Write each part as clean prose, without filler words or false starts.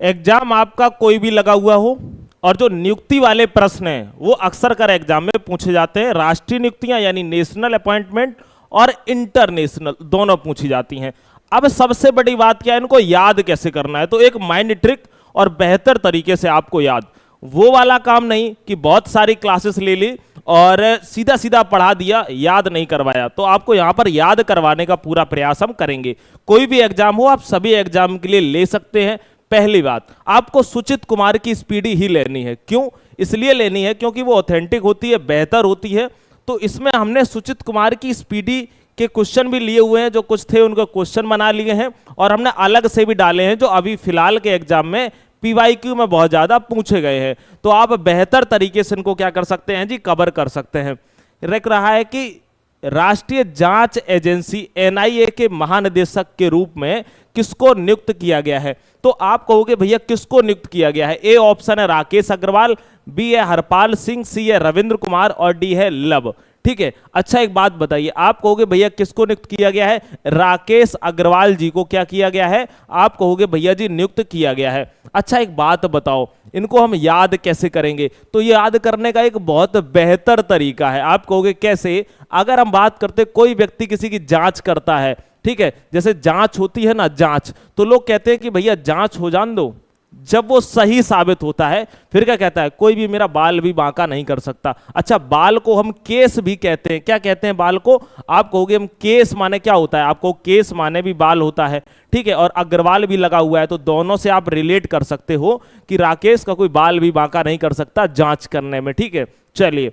Exam आपका कोई भी लगा हुआ हो और जो नियुक्ति वाले प्रश्न हैं वो अक्सर कर एग्जाम में पूछे जाते हैं। राष्ट्रीय नियुक्तियां यानी नेशनल अपॉइंटमेंट और इंटरनेशनल दोनों पूछी जाती हैं। अब सबसे बड़ी बात क्या है, इनको याद कैसे करना है। तो एक माइंड ट्रिक और बेहतर तरीके से आपको याद, वो वाला काम नहीं कि बहुत सारी क्लासेस ले ली और सीधा सीधा पढ़ा दिया, याद नहीं करवाया। तो आपको यहां पर याद करवाने का पूरा प्रयास हम करेंगे। कोई भी एग्जाम हो, आप सभी एग्जाम के लिए ले सकते हैं। पहली बात, आपको सुचित कुमार की स्पीडी ही लेनी है। क्यों? इसलिए लेनी है क्योंकि वो ऑथेंटिक होती है, बेहतर होती है। तो इसमें हमने सुचित कुमार की स्पीडी के क्वेश्चन भी लिए हुए हैं, जो कुछ थे उनको क्वेश्चन बना लिए हैं और हमने अलग से भी डाले हैं जो अभी फिलहाल के एग्जाम में पीवाईक्यू में बहुत ज्यादा पूछे गए हैं। तो आप बेहतर तरीके से इनको क्या कर सकते हैं जी, कवर कर सकते हैं। रख रहा है कि राष्ट्रीय जांच एजेंसी एनआईए के महानिदेशक के रूप में किसको नियुक्त किया गया है। तो आप कहोगे भैया किसको नियुक्त किया गया है। ए ऑप्शन है राकेश अग्रवाल, बी है हरपाल सिंह, सी है रविंद्र कुमार और डी है लव। ठीक है, अच्छा एक बात बताइए, आप कहोगे भैया किसको नियुक्त किया गया है, राकेश अग्रवाल जी को क्या किया गया है, आप कहोगे भैया जी नियुक्त किया गया है। अच्छा एक बात बताओ, इनको हम याद कैसे करेंगे। तो याद करने का एक बहुत बेहतर तरीका है। आप कहोगे कैसे, अगर हम बात करते कोई व्यक्ति किसी की जांच करता है, ठीक है, जैसे जांच होती है ना, जांच, तो लोग कहते हैं कि भैया जांच हो जान दो। जब वो सही साबित होता है फिर क्या कहता है, कोई भी मेरा बाल भी बांका नहीं कर सकता। अच्छा, बाल को हम केस भी कहते हैं। क्या कहते हैं बाल को? आप कहोगे हम केस माने क्या होता है, आपको केस माने भी बाल होता है। ठीक है, और अग्रवाल भी लगा हुआ है, तो दोनों से आप रिलेट कर सकते हो कि राकेश का कोई बाल भी बांका नहीं कर सकता जांच करने में। ठीक है, चलिए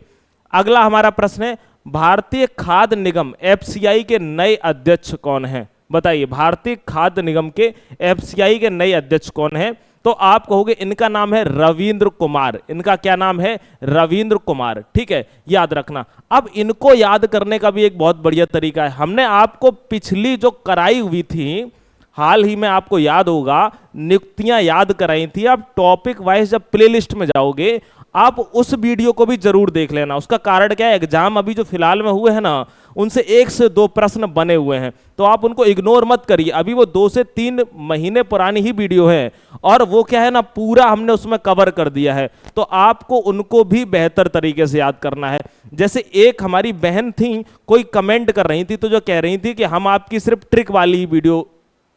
अगला हमारा प्रश्न है, भारतीय खाद्य निगम एफसीआई के नए अध्यक्ष कौन है। बताइए, भारतीय खाद्य निगम के एफसीआई के नए अध्यक्ष कौन है। तो आप कहोगे इनका नाम है रविंद्र कुमार। इनका क्या नाम है? रविंद्र कुमार। ठीक है, याद रखना। अब इनको याद करने का भी एक बहुत बढ़िया तरीका है। हमने आपको पिछली जो कराई हुई थी, हाल ही में आपको याद होगा, नियुक्तियां याद कराई थी। आप टॉपिक वाइज जब प्लेलिस्ट में जाओगे, आप उस वीडियो को भी जरूर देख लेना। उसका कारण क्या है, एग्जाम अभी जो फिलहाल में हुए हैं ना, उनसे 1 से 2 प्रश्न बने हुए हैं, तो आप उनको इग्नोर मत करिए। अभी वो 2 से 3 महीने पुरानी ही वीडियो है और वो क्या है ना, पूरा हमने उसमें कवर कर दिया है। तो आपको उनको भी बेहतर तरीके से याद करना है। जैसे एक हमारी बहन थी, कोई कमेंट कर रही थी, तो जो कह रही थी कि हम आपकी सिर्फ ट्रिक वाली ही वीडियो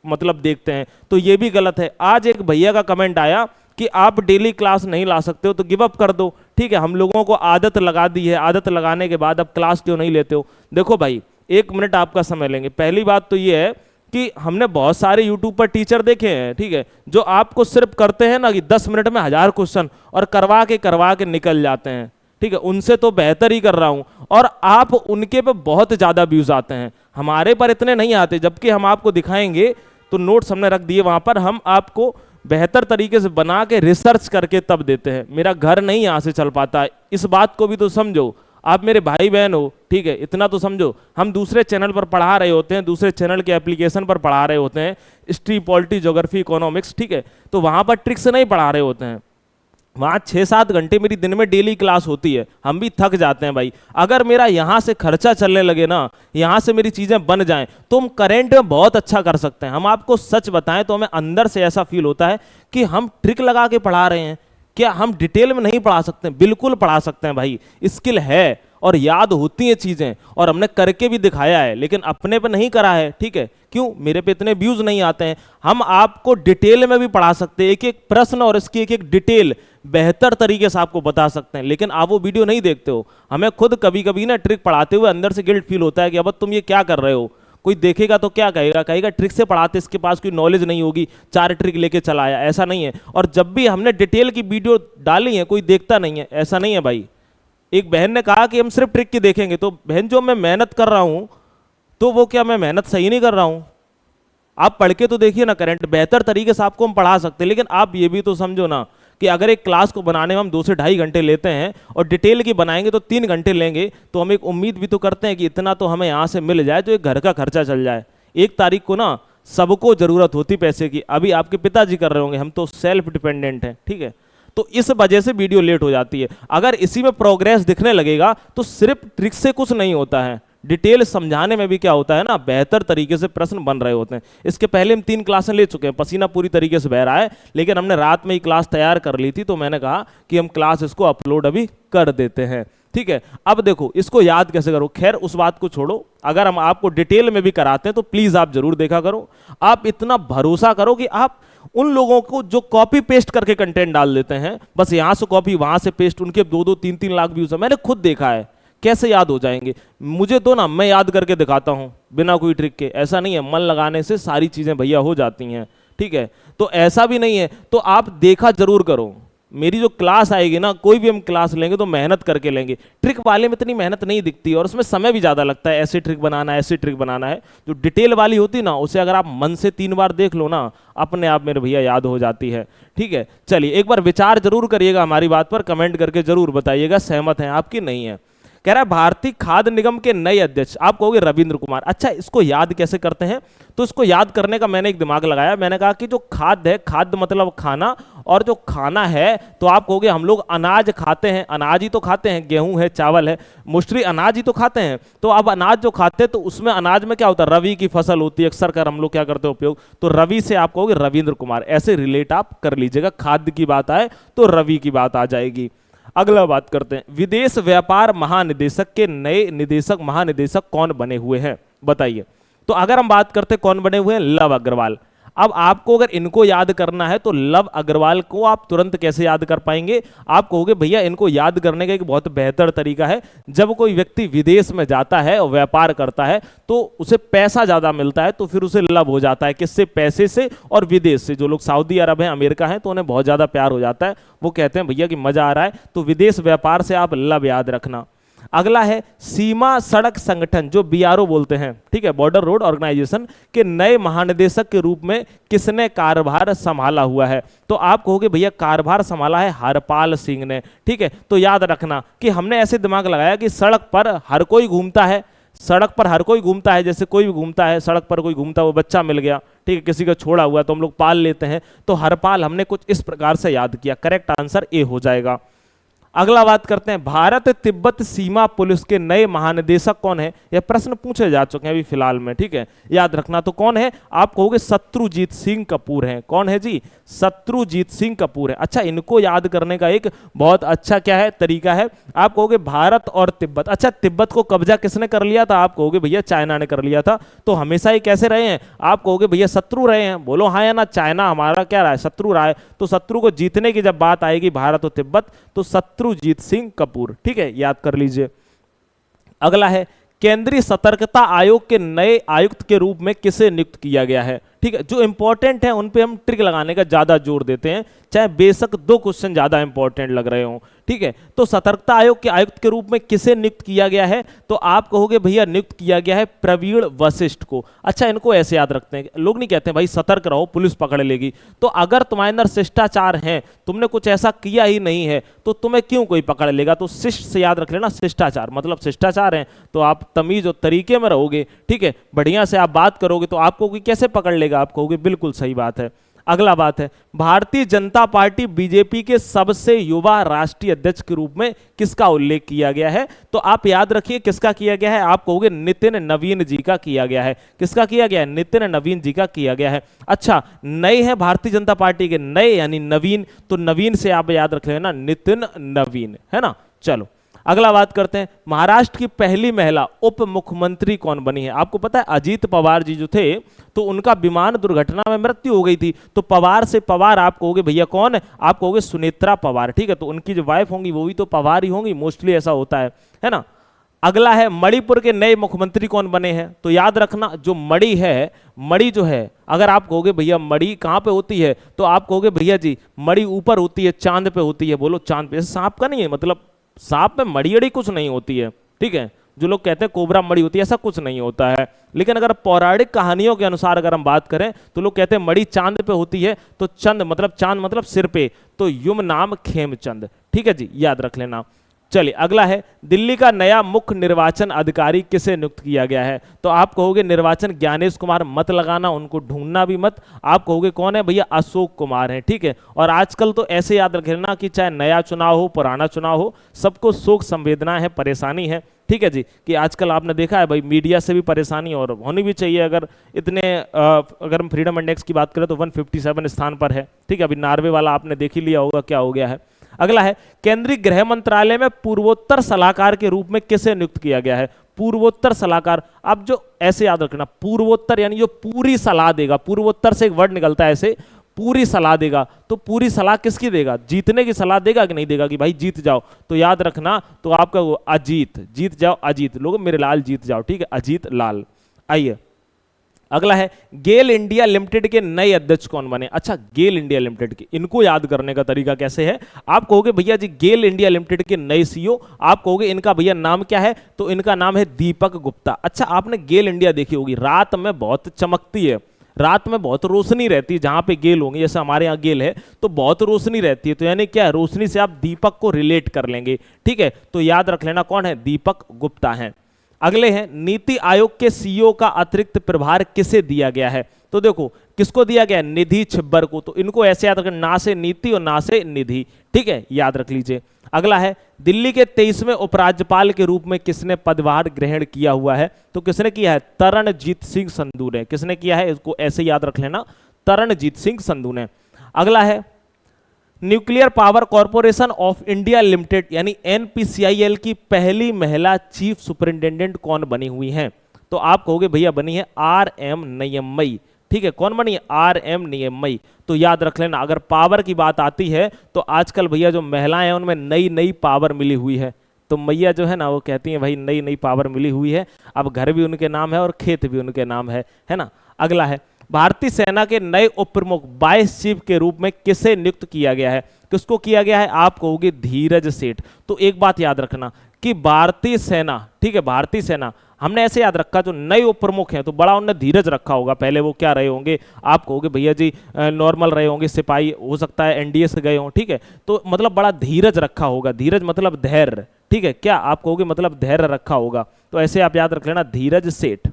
मतलब देखते हैं, तो ये भी गलत है। आज एक भैया का कमेंट आया कि आप डेली क्लास नहीं ला सकते हो तो गिव अप कर दो। ठीक है, हम लोगों को आदत लगा दी है, आदत लगाने के बाद अब क्लास क्यों नहीं लेते हो। देखो भाई, 1 मिनट आपका समय लेंगे। पहली बात तो ये है कि हमने बहुत सारे यूट्यूब पर टीचर देखे हैं, ठीक है, जो आपको सिर्फ करते हैं ना कि 10 मिनट में 1000 क्वेश्चन और करवा के निकल जाते हैं। ठीक है, उनसे तो बेहतर ही कर रहा हूं और आप उनके पे बहुत ज्यादा व्यूज आते हैं, हमारे पर इतने नहीं आते। जबकि हम आपको दिखाएंगे, तो नोट्स हमने रख दिए वहां पर, हम आपको बेहतर तरीके से बना के रिसर्च करके तब देते हैं। मेरा घर नहीं यहां से चल पाता, इस बात को भी तो समझो। आप मेरे भाई बहन हो, ठीक है, इतना तो समझो। हम दूसरे चैनल पर पढ़ा रहे होते हैं, दूसरे चैनल के एप्लीकेशन पर पढ़ा रहे होते हैं, हिस्ट्री, पॉलिटी, ज्योग्राफी, इकोनॉमिक्स, ठीक है, तो वहां पर ट्रिक्स नहीं पढ़ा रहे होते हैं। वहाँ 6-7 घंटे मेरी दिन में डेली क्लास होती है, हम भी थक जाते हैं भाई। अगर मेरा यहाँ से खर्चा चलने लगे ना, यहाँ से मेरी चीज़ें बन जाएं, तो हम करेंट में बहुत अच्छा कर सकते हैं। हम आपको सच बताएं तो हमें अंदर से ऐसा फील होता है कि हम ट्रिक लगा के पढ़ा रहे हैं। क्या हम डिटेल में नहीं पढ़ा सकते? बिल्कुल पढ़ा सकते हैं भाई, स्किल है और याद होती हैं चीज़ें, और हमने करके भी दिखाया है, लेकिन अपने पे नहीं करा है। ठीक है, क्यों? मेरे पे इतने व्यूज नहीं आते हैं। हम आपको डिटेल में भी पढ़ा सकते हैं, एक एक प्रश्न और इसकी एक एक डिटेल बेहतर तरीके से आपको बता सकते हैं, लेकिन आप वो वीडियो नहीं देखते हो। हमें खुद कभी कभी ना ट्रिक पढ़ाते हुए अंदर से गिल्ट फील होता है कि अब तुम ये क्या कर रहे हो। कोई देखेगा तो क्या कहेगा, कहेगा ट्रिक से पढ़ाते, इसके पास कोई नॉलेज नहीं होगी, 4 ट्रिक लेके चला आया। ऐसा नहीं है। और जब भी हमने डिटेल की वीडियो डाली है, कोई देखता नहीं है, ऐसा नहीं है भाई। एक बहन ने कहा कि हम सिर्फ ट्रिक की देखेंगे, तो बहन जो मैं मेहनत कर रहा हूं, तो वो क्या मैं मेहनत सही नहीं कर रहा हूं? आप पढ़ के तो देखिए ना, करंट बेहतर तरीके से आपको हम पढ़ा सकते हैं। लेकिन आप ये भी तो समझो ना कि अगर एक क्लास को बनाने में हम 2 से 2.5 घंटे लेते हैं और डिटेल की बनाएंगे तो 3 घंटे लेंगे, तो हम एक उम्मीद भी तो करते हैं कि इतना तो हमें यहाँ से मिल जाए, तो एक घर का खर्चा चल जाए। 1 तारीख को ना सबको जरूरत होती पैसे की। अभी आपके पिताजी कर रहे होंगे, हम तो सेल्फ डिपेंडेंट हैं। ठीक है, तो इस वजह से वीडियो लेट हो जाती है। अगर इसी में प्रोग्रेस दिखने लगेगा तो सिर्फ ट्रिक से कुछ नहीं होता है। डिटेल समझाने में भी क्या होता है ना, बेहतर तरीके से प्रश्न बन रहे होते हैं। इसके पहले हम 3 क्लासें ले चुके हैं, पसीना पूरी तरीके से बह रहा है, लेकिन हमने रात में ही क्लास तैयार कर ली थी, तो मैंने कहा कि हम क्लास इसको अपलोड अभी कर देते हैं। ठीक है, अब देखो इसको याद कैसे करो। खैर उस बात को छोड़ो, अगर हम आपको डिटेल में भी कराते हैं तो प्लीज आप जरूर देखा करो। आप इतना भरोसा करो कि आप उन लोगों को जो कॉपी पेस्ट करके कंटेंट डाल देते हैं, बस यहां से कॉपी वहां से पेस्ट, उनके 2-2 3-3 लाख व्यूज है, मैंने खुद देखा है, कैसे याद हो जाएंगे। मुझे तो ना, मैं याद करके दिखाता हूं बिना कोई ट्रिक के, ऐसा नहीं है, मन लगाने से सारी चीजें भैया हो जाती हैं। ठीक है, तो ऐसा भी नहीं है, तो आप देखा जरूर करो। मेरी जो क्लास आएगी ना, कोई भी हम क्लास लेंगे तो मेहनत करके लेंगे। ट्रिक वाले में इतनी मेहनत नहीं दिखती और उसमें समय भी ज़्यादा लगता है, ऐसे ट्रिक बनाना है, ऐसे ट्रिक बनाना है। जो डिटेल वाली होती ना, उसे अगर आप मन से 3 बार देख लो ना, अपने आप मेरे भैया याद हो जाती है। ठीक है, चलिए एक बार विचार जरूर करिएगा हमारी बात पर, कमेंट करके जरूर बताइएगा सहमत हैं आपकी नहीं है। कह रहा है भारतीय खाद्य निगम के नए अध्यक्ष, आप कहोगे रविंद्र कुमार। अच्छा, इसको याद कैसे करते हैं? तो इसको याद करने का मैंने एक दिमाग लगाया, मैंने कहा कि जो खाद्य है, खाद्य मतलब खाना, और जो खाना है तो आप कहोगे हम लोग अनाज खाते हैं, अनाज ही तो खाते हैं, गेहूं है, चावल है, मोस्टली अनाज ही तो खाते हैं। तो अब अनाज जो खाते हैं तो उसमें अनाज में क्या होता है, रवि की फसल होती है अक्सर कर हम लोग क्या करते हैं उपयोग, तो रवि से आप कहोगे रविंद्र कुमार, ऐसे रिलेट आप कर लीजिएगा। खाद्य की बात आए तो रवि की बात आ जाएगी। अगला बात करते हैं, विदेश व्यापार महानिदेशक के नए निदेशक महानिदेशक कौन बने हुए हैं, बताइए। तो अगर हम बात करते हैं कौन बने हुए हैं, लव अग्रवाल। अब आपको अगर इनको याद करना है तो लव अग्रवाल को आप तुरंत कैसे याद कर पाएंगे? आप कहोगे भैया इनको याद करने का एक बहुत बेहतर तरीका है, जब कोई व्यक्ति विदेश में जाता है और व्यापार करता है तो उसे पैसा ज्यादा मिलता है, तो फिर उसे लव हो जाता है। किससे? पैसे से और विदेश से। जो लोग सऊदी अरब है, अमेरिका है, तो उन्हें बहुत ज्यादा प्यार हो जाता है, वो कहते हैं भैया कि मजा आ रहा है, तो विदेश व्यापार से आप लव याद रखना। अगला है सीमा सड़क संगठन, जो बीआरओ बोलते हैं, ठीक है, बॉर्डर रोड ऑर्गेनाइजेशन के नए महानिदेशक के रूप में किसने कार्यभार संभाला हुआ है? तो आप कहोगे भैया कार्यभार संभाला है हरपाल सिंह ने। ठीक है, तो याद रखना कि हमने ऐसे दिमाग लगाया कि सड़क पर हर कोई घूमता है, सड़क पर हर कोई घूमता है, जैसे कोई भी घूमता है, सड़क पर कोई घूमता है, वो बच्चा मिल गया, ठीक है, किसी का छोड़ा हुआ तो हम लोग पाल लेते हैं, तो हरपाल हमने कुछ इस प्रकार से याद किया। करेक्ट आंसर ए हो जाएगा। अगला बात करते हैं, भारत तिब्बत सीमा पुलिस के नए महानिदेशक कौन है? यह प्रश्न पूछे जा चुके हैं अभी फिलहाल में, ठीक है, याद रखना। तो कौन है? आप कहोगे शत्रुजीत सिंह कपूर है। कौन है जी? शत्रुजीत सिंह कपूर है। अच्छा, इनको याद करने का एक बहुत अच्छा क्या है तरीका है, आप कहोगे भारत और तिब्बत। अच्छा, तिब्बत को कब्जा किसने कर लिया था? आप कहोगे भैया चाइना ने कर लिया था। तो हमेशा ही कैसे रहे हैं? आप कहोगे भैया शत्रु रहे हैं। बोलो हाँ या ना, चाइना हमारा क्या रहा है? शत्रु रहा है। तो शत्रु को जीतने की जब बात आएगी भारत और तिब्बत, तो शत्रुजीत सिंह कपूर, ठीक है, याद कर लीजिए। अगला है, केंद्रीय सतर्कता आयोग के नए आयुक्त के रूप में किसे नियुक्त किया गया है? ठीक है, जो इंपॉर्टेंट है उन पे हम ट्रिक लगाने का ज्यादा जोर देते हैं, चाहे बेशक 2 क्वेश्चन ज्यादा इंपॉर्टेंट लग रहे हों। ठीक है, तो सतर्कता आयोग के आयुक्त के रूप में किसे नियुक्त किया गया है? तो आप कहोगे भैया नियुक्त किया गया है प्रवीण वशिष्ठ को। अच्छा, इनको ऐसे याद रखते हैं, लोग नहीं कहते भाई सतर्क रहो पुलिस पकड़ लेगी, तो अगर तुम्हारे अंदर शिष्टाचार है, तुमने कुछ ऐसा किया ही नहीं है, तो तुम्हें क्यों कोई पकड़ लेगा? तो शिष्ट से याद रख लेना, शिष्टाचार मतलब शिष्टाचार है, तो आप तमीज और तरीके में रहोगे, ठीक है, बढ़िया से आप बात करोगे, तो आपको कोई कैसे पकड़ लेगा? आप कहोगे बिल्कुल सही बात है। अगला बात है, भारतीय जनता पार्टी बीजेपी के सबसे युवा राष्ट्रीय अध्यक्ष के रूप में किसका उल्लेख किया गया है? तो आप याद रखिए किसका किया गया है, आप कहोगे नितिन नवीन जी का किया गया है। किसका किया गया है? नितिन नवीन जी का किया गया है। अच्छा, नए हैं भारतीय जनता पार्टी के, नए यानी नवीन, तो नवीन से आप याद रख लेना नितिन नवीन, है ना। चलो अगला बात करते हैं, महाराष्ट्र की पहली महिला उप मुख्यमंत्री कौन बनी है? आपको पता है अजीत पवार जी जो थे, तो उनका विमान दुर्घटना में मृत्यु हो गई थी, तो पवार से पवार आप कहोगे भैया कौन है? आप कहोगे सुनेत्रा पवार, ठीक है, तो उनकी जो वाइफ होंगी वो भी तो पवार ही होंगी, मोस्टली ऐसा होता है ना। अगला है, मणिपुर के नए मुख्यमंत्री कौन बने हैं? तो याद रखना, जो मणि है, मणि जो है, अगर आप कहोगे भैया मणि कहाँ पे होती है, तो आप कहोगे भैया जी मणि ऊपर होती है, चांद पे होती है। बोलो चांद पे, सांप का नहीं है, मतलब सांप में मड़ी अड़ी कुछ नहीं होती है, ठीक है, जो लोग कहते हैं कोबरा मड़ी होती है, ऐसा कुछ नहीं होता है। लेकिन अगर पौराणिक कहानियों के अनुसार अगर हम बात करें तो लोग कहते हैं मड़ी चांद पे होती है, तो चंद मतलब चांद मतलब सिर पे, तो युम नाम खेमचंद, ठीक है जी, याद रख लेना। चलिए अगला है, दिल्ली का नया मुख्य निर्वाचन अधिकारी किसे नियुक्त किया गया है? तो आप कहोगे निर्वाचन ज्ञानेश कुमार, मत लगाना, उनको ढूंढना भी मत, आप कहोगे कौन है भैया? अशोक कुमार है, ठीक है। और आजकल तो ऐसे याद रख लेना कि चाहे नया चुनाव हो पुराना चुनाव हो, सबको शोक संवेदना है, परेशानी है, ठीक है जी, कि आजकल आपने देखा है भाई मीडिया से भी परेशानी और होनी भी चाहिए। अगर इतने अगर हम फ्रीडम इंडेक्स की बात करें तो 157 स्थान पर है, ठीक है। अभी नॉर्वे वाला आपने देख ही लिया होगा क्या हो गया है। अगला है, केंद्रीय गृह मंत्रालय में पूर्वोत्तर सलाहकार के रूप में किसे नियुक्त किया गया है? पूर्वोत्तर सलाहकार, अब जो ऐसे याद रखना, पूर्वोत्तर यानी जो पूरी सलाह देगा, पूर्वोत्तर से एक वर्ड निकलता है ऐसे, पूरी सलाह देगा। तो पूरी सलाह किसकी देगा? जीतने की सलाह देगा कि नहीं देगा, कि भाई जीत जाओ? तो याद रखना, तो आपका वो अजीत, जीत जाओ अजीत, लोगों मेरे लाल जीत जाओ, ठीक है, अजीत लाल। आइए अगला है, गेल इंडिया लिमिटेड के नए अध्यक्ष कौन बने? अच्छा, गेल इंडिया लिमिटेड के, इनको याद करने का तरीका कैसे है? आप कहोगे भैया जी गेल इंडिया लिमिटेड के नए सीईओ, आप कहोगे इनका भैया नाम क्या है? तो इनका नाम है दीपक गुप्ता। अच्छा, आपने गेल इंडिया देखी होगी, रात में बहुत चमकती है, रात में बहुत रोशनी रहती है जहां पे गेल होंगे, जैसे हमारे यहाँ गेल है तो बहुत रोशनी रहती है, तो यानी क्या है, रोशनी से आप दीपक को रिलेट कर लेंगे, ठीक है। तो याद रख लेना कौन है? दीपक गुप्ता है। अगले हैं, नीति आयोग के सीईओ का अतिरिक्त प्रभार किसे दिया गया है? तो देखो किसको दिया गया है? निधि छिब्बर को। तो इनको ऐसे याद रखना, ना से नीति और ना से निधि, ठीक है, याद रख लीजिए। अगला है, दिल्ली के 23वें उपराज्यपाल के रूप में किसने पदभार ग्रहण किया हुआ है? तो किसने किया है? तरणजीत सिंह संधू ने। किसने किया है? इसको ऐसे याद रख लेना, तरणजीत सिंह संधू ने। अगला है, nuclear power corporation of India limited यानी एनपीसीआईएल की पहली महिला चीफ सुपरिंटेंडेंट कौन बनी हुई हैं? तो आप कहोगे भैया बनी है आर एम नियम्मई, ठीक है। कौन बनी है? आर एम नियम्मई। तो याद रख लेना, अगर पावर की बात आती है तो आजकल भैया जो महिलाएं हैं उनमें नई नई पावर मिली हुई है, तो मैया जो है ना वो कहती हैं भाई नई नई पावर मिली हुई है, अब घर भी उनके नाम है और खेत भी उनके नाम है ना। अगला है, भारतीय सेना के नए उप प्रमुख वाइस चीफ के रूप में किसे नियुक्त किया गया है? किसको किया गया है? आप कहोगे धीरज सेठ। तो एक बात याद रखना कि भारतीय सेना, ठीक है, भारतीय सेना हमने ऐसे याद रखा, जो नए उप प्रमुख हैं तो बड़ा उन्होंने धीरज रखा होगा। पहले वो क्या रहे होंगे? आप कहोगे भैया जी नॉर्मल रहे होंगे, सिपाही, हो सकता है एनडीए से गए हों, ठीक है। तो मतलब बड़ा धीरज रखा होगा, धीरज मतलब धैर्य, ठीक है, क्या आप कहोगे? मतलब धैर्य रखा होगा। तो ऐसे आप याद रख लेना, धीरज सेठ।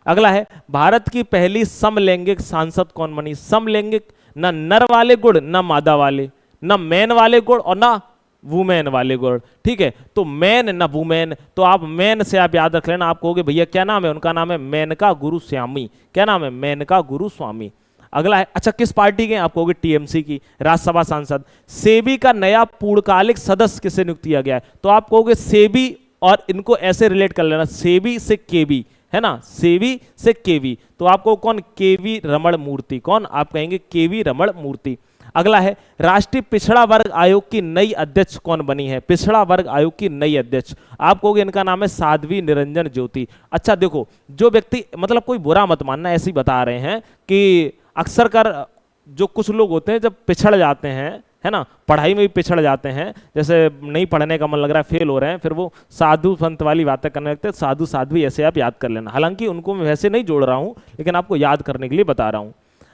अगला है, भारत की पहली समलैंगिक सांसद कौन बनी? समलैंगिक, ना नर वाले गुण ना मादा वाले, ना मैन वाले गुण और ना वुमेन वाले गुण, ठीक है। तो मैन ना वुमेन, तो आप मैन से आप याद रख लेना, आप कहोगे भैया क्या नाम है? उनका नाम है मेनका गुरुस्वामी। क्या नाम है? मेनका गुरुस्वामी। अगला है, अच्छा किस पार्टी के? आप कहोगे टीएमसी की। राज्यसभा सांसद, सेबी का नया पूर्णकालिक सदस्य किसे नियुक्त किया गया है? तो आप कहोगे सेबी, और इनको ऐसे रिलेट कर लेना, सेबी से केबी, है ना, सेबी से केवी। तो आपको कौन? केवी रमण मूर्ति। कौन? आप कहेंगे केवी रमण मूर्ति। अगला है, राष्ट्रीय पिछड़ा वर्ग आयोग की नई अध्यक्ष कौन बनी है? पिछड़ा वर्ग आयोग की नई अध्यक्ष, आप कहोगे इनका नाम है साध्वी निरंजन ज्योति। अच्छा देखो, जो व्यक्ति, मतलब कोई बुरा मत मानना, ऐसे ही बता रहे हैं कि अक्सर कर जो कुछ लोग होते हैं जब पिछड़ जाते हैं, है ना, पढ़ाई में भी पिछड़ जाते हैं, जैसे नहीं पढ़ने का मन लग रहा है, फेल हो रहे हैं, फिर वो साधु संत वाली बातें करने लगते हैं, साधु साध्वी, ऐसे आप याद कर लेना। हालांकि उनको मैं वैसे नहीं जोड़ रहा हूं, लेकिन आपको याद करने के लिए बता रहा हूं।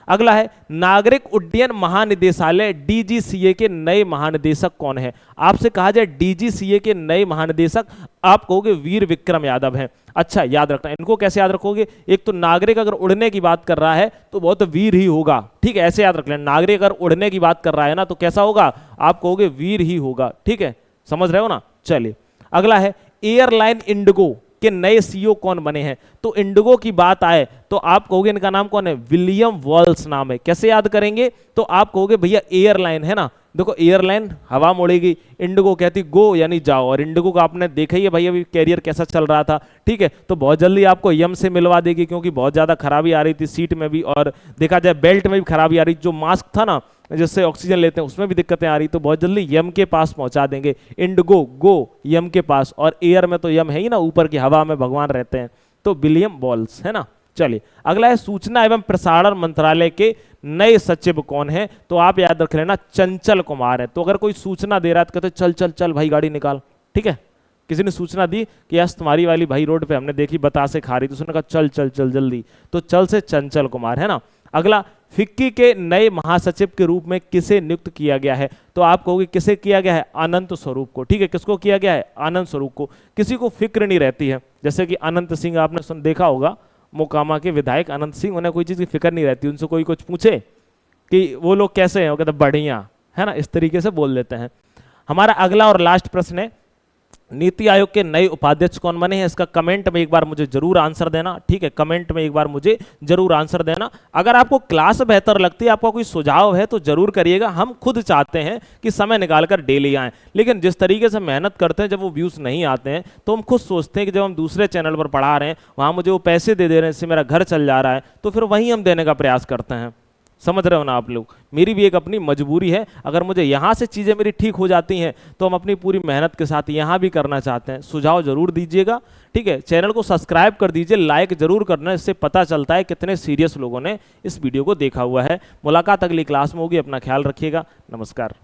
अगला है, नागरिक उड्डयन महानिदेशालय डीजीसीए के नए महानिदेशक कौन है? आपसे कहा जाए डीजीसीए के नए महानिदेशक, आप कहोगे वीर विक्रम यादव हैं। अच्छा याद रखना, इनको कैसे याद रखोगे? एक तो नागरिक अगर उड़ने की बात कर रहा है तो बहुत वीर ही होगा, ठीक है, ऐसे याद रख लेना। नागरिक अगर उड़ने की बात कर रहा है ना तो कैसा होगा? आप कहोगे वीर ही होगा, ठीक है, समझ रहे हो ना। चलिए अगला है, एयरलाइन इंडिगो के नए सीईओ कौन बने हैं? तो इंडिगो की बात आए तो आप कहोगे इनका नाम कौन है? विलियम वॉल्स नाम है। कैसे याद करेंगे? तो आप कहोगे भैया एयरलाइन, है ना, देखो एयरलाइन हवा मोड़ेगी, इंडिगो कहती गो यानी जाओ, और इंडिगो का आपने देखा ही है भाई अभी कैरियर कैसा चल रहा था, ठीक है। तो बहुत जल्दी आपको यम से मिलवा देगी, क्योंकि बहुत ज्यादा खराबी आ रही थी सीट में भी, और देखा जाए बेल्ट में भी खराबी आ रही, जो मास्क था ना जिससे ऑक्सीजन लेते हैं उसमें भी दिक्कतें आ रही, तो बहुत जल्दी यम के पास पहुंचा देंगे। इंडिगो गो यम के पास, और एयर में तो यम है ही ना, ऊपर की हवा में भगवान रहते हैं, तो विलियम बॉल्स, है ना। चलिए अगला है, सूचना एवं प्रसारण मंत्रालय के नए सचिव कौन है? तो आप याद रख लेना चंचल कुमार है। तो अगर कोई सूचना दे रहा है तो कहते चल चल चल भाई गाड़ी निकाल, ठीक है। किसी ने सूचना दी कि यस तुम्हारी वाली भाई रोड पे हमने देखी बतासे खा रही, तो उसने कहा चल चल चल जल्दी, तो चल से चंचल कुमार, है ना। अगला, फिक्की के नए महासचिव के रूप में किसे नियुक्त किया गया है? तो आप कहोगे किसे किया गया है? अनंत स्वरूप को, ठीक है। किसको किया गया है? अनंत स्वरूप को। किसी को फिक्र नहीं रहती है, जैसे कि अनंत सिंह आपने देखा होगा, मोकामा के विधायक अनंत सिंह, उन्हें कोई चीज की फिक्र नहीं रहती, उनसे कोई कुछ पूछे कि वो लोग कैसे हैं, वो कहते बढ़िया, है ना, इस तरीके से बोल देते हैं। हमारा अगला और लास्ट प्रश्न है, नीति आयोग के नए उपाध्यक्ष कौन बने हैं, इसका कमेंट में एक बार मुझे जरूर आंसर देना, ठीक है, कमेंट में एक बार मुझे जरूर आंसर देना। अगर आपको क्लास बेहतर लगती है, आपका कोई सुझाव है तो जरूर करिएगा। हम खुद चाहते हैं कि समय निकालकर डेली आएं, लेकिन जिस तरीके से मेहनत करते हैं, जब वो व्यूज नहीं आते हैं तो हम खुद सोचते हैं कि जब हम दूसरे चैनल पर पढ़ा रहे हैं, वहां मुझे वो पैसे दे रहे हैं, इससे मेरा घर चल जा रहा है, तो फिर वहीं हम देने का प्रयास करते हैं। समझ रहे हो ना आप लोग, मेरी भी एक अपनी मजबूरी है। अगर मुझे यहाँ से चीज़ें मेरी ठीक हो जाती हैं तो हम अपनी पूरी मेहनत के साथ यहाँ भी करना चाहते हैं। सुझाव जरूर दीजिएगा, ठीक है। चैनल को सब्सक्राइब कर दीजिए, लाइक जरूर करना, इससे पता चलता है कितने सीरियस लोगों ने इस वीडियो को देखा हुआ है। मुलाकात अगली क्लास में होगी, अपना ख्याल रखिएगा, नमस्कार।